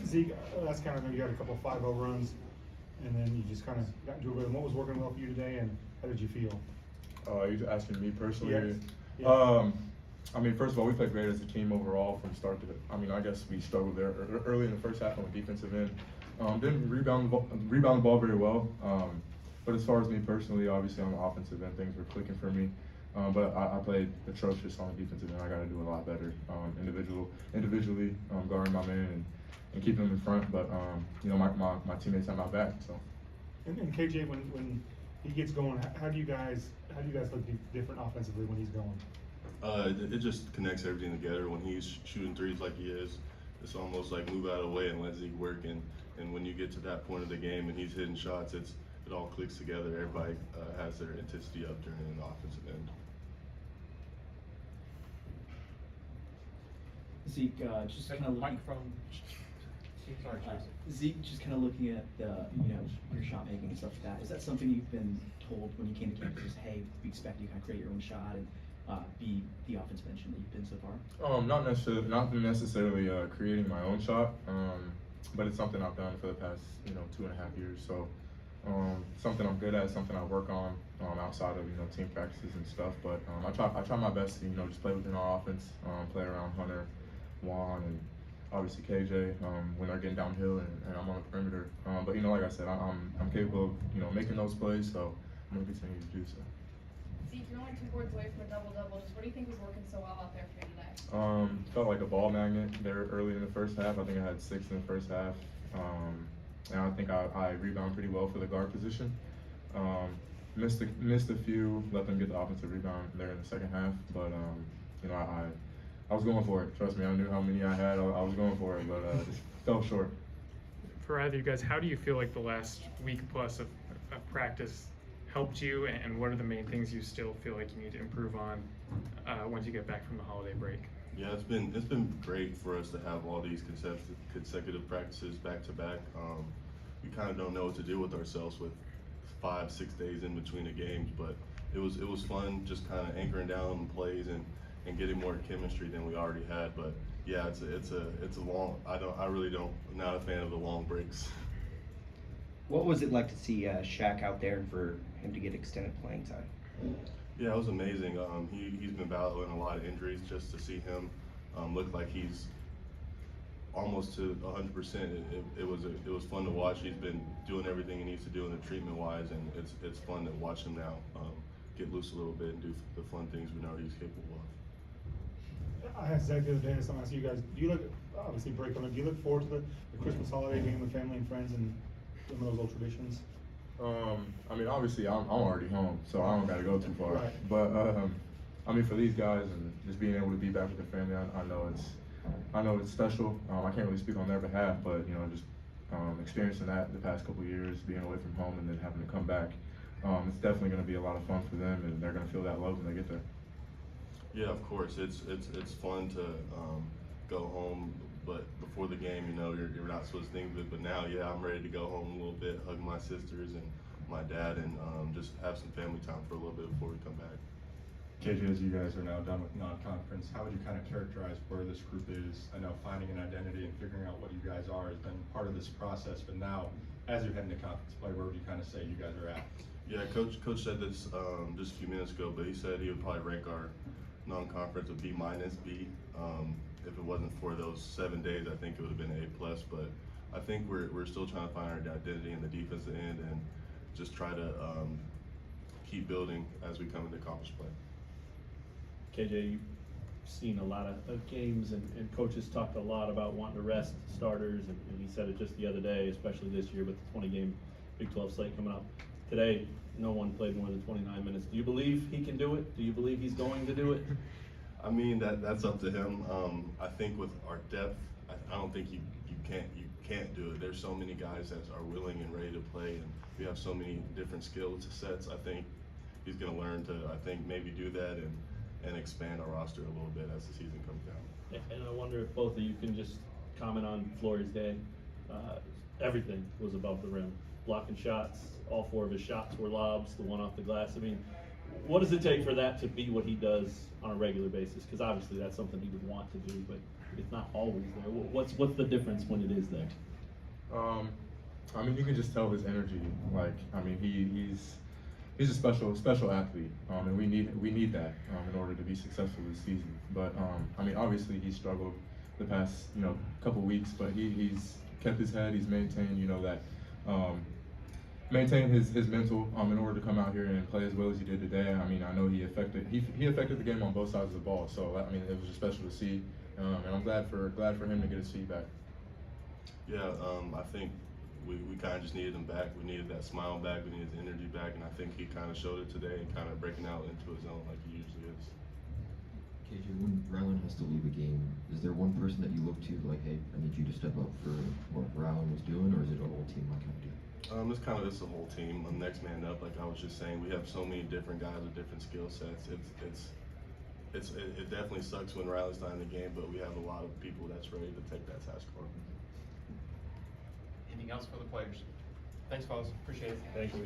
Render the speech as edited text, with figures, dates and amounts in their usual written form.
Zeke, that's kind of, you had a couple of 5-0 runs, and then you just kind of got into a rhythm. What was working well for you today, and how did you feel? Are you asking me personally? Yes. Yeah. I mean, first of all, we played great as a team overall from start to. I mean, I guess we struggled there early in the first half on the defensive end. Didn't rebound the ball very well. But as far as me personally, obviously on the offensive end, things were clicking for me. But I played atrocious on the defensive end. I got to do a lot better individually, guarding my man and keeping him in front. But you know, my teammates have my back. So. And KJ, when he gets going, how do you guys look different offensively when he's going? It just connects everything together. When he's shooting threes like he is, it's almost like move out of the way and let Zeke work. And when you get to that point of the game and he's hitting shots, it all clicks together. Everybody has their intensity up during the offensive end. Zeke, just kind of microphone. Zeke, just kind of looking at your shot making and stuff like that. Is that something you've been told when you came to campus? Just, hey, we expect you to kind of create your own shot and be the offensive engine that you've been so far? Not necessarily creating my own shot, but it's something I've done for the past 2.5 years. So something I'm good at, something I work on outside of team practices and stuff. But I try my best to just play within our offense, play around Hunter, Juan, and obviously KJ when they're getting downhill and I'm on the perimeter. But like I said, I'm capable of making those plays, so I'm gonna continue to do so. Zeke, you're only 2 boards away from a double-double. Just what do you think was working so well out there for you today? Felt like a ball magnet there early in the first half. I think I had 6 in the first half. And I think I rebound pretty well for the guard position. Missed a few, let them get the offensive rebound there in the second half. But I was going for it. Trust me, I knew how many I had. I was going for it, but just fell short. For either of you guys, how do you feel like the last week plus of practice helped you, and what are the main things you still feel like you need to improve on once you get back from the holiday break? Yeah, it's been great for us to have all these consecutive practices back to back. We kind of don't know what to do with ourselves with 5-6 days in between the games, but it was fun just kind of anchoring down on the plays and getting more chemistry than we already had. But yeah, it's a long. I really don't. I'm not a fan of the long breaks. What was it like to see Shaq out there and for him to get extended playing time? Yeah, it was amazing. He's been battling a lot of injuries. Just to see him look like he's almost to 100%, it was fun to watch. He's been doing everything he needs to do in the treatment wise, and it's fun to watch him now get loose a little bit and do the fun things we know he's capable of. I asked Zach the other day, and I asked you guys, do you look, obviously break on it, do you look forward to the Christmas holiday being with family and friends and some of those old traditions? I mean, obviously, I'm already home, so I don't got to go too far. Right. But I mean, for these guys and just being able to be back with their family, I know it's special. I can't really speak on their behalf, but just experiencing that the past couple of years, being away from home and then having to come back, it's definitely going to be a lot of fun for them, and they're going to feel that love when they get there. Yeah, of course, it's fun to go home, but before the game, you're not supposed to think of it. But now, yeah, I'm ready to go home a little bit, hug my sisters and my dad, and just have some family time for a little bit before we come back. KJ, as you guys are now done with non-conference, how would you kind of characterize where this group is? I know finding an identity and figuring out what you guys are has been part of this process, but now, as you're heading to conference play, where would you kind of say you guys are at? Yeah, Coach said this just a few minutes ago, but he said he would probably rank our non-conference a B-, B. If it wasn't for those 7 days, I think it would have been A+. But I think we're still trying to find our identity in the defensive end and just try to keep building as we come into conference play. KJ, you've seen a lot of games, and coaches talked a lot about wanting to rest starters, and he said it just the other day, especially this year with the 20-game Big 12 slate coming up. Today, no one played more than 29 minutes. Do you believe he can do it? Do you believe he's going to do it? I mean, that's up to him. I think with our depth, I don't think you can't do it. There's so many guys that are willing and ready to play, and we have so many different skill sets. I think he's going to learn to, maybe do that and expand our roster a little bit as the season comes down. And I wonder if both of you can just comment on Flory's day. Everything was above the rim. Blocking shots, all 4 of his shots were lobs, the one off the glass. I mean, what does it take for that to be what he does on a regular basis? Because obviously that's something he would want to do, but it's not always there. What's the difference when it is there? I mean, you can just tell his energy. Like, I mean, he's a special athlete, and we need that in order to be successful this season. But I mean, obviously he struggled the past couple weeks, but he's kept his head. He's maintained that maintain his mental in order to come out here and play as well as he did today. I mean, I know he affected the game on both sides of the ball. So I mean, it was just special to see, and I'm glad for him to get his feet back. Yeah, I think we kind of just needed him back. We needed that smile back. We needed the energy back, and I think he kind of showed it today and kind of breaking out into his own like he usually is. KJ, when Rylan has to leave a game, is there one person that you look to, like, hey, I need you to step up for what Rylan was doing, or is it a whole team like kind of deal? It's the whole team. I'm next man up, like I was just saying. We have so many different guys with different skill sets. It definitely sucks when Riley's not in the game, but we have a lot of people that's ready to take that task for him. Anything else for the players? Thanks, fellas. Appreciate it. Thank you.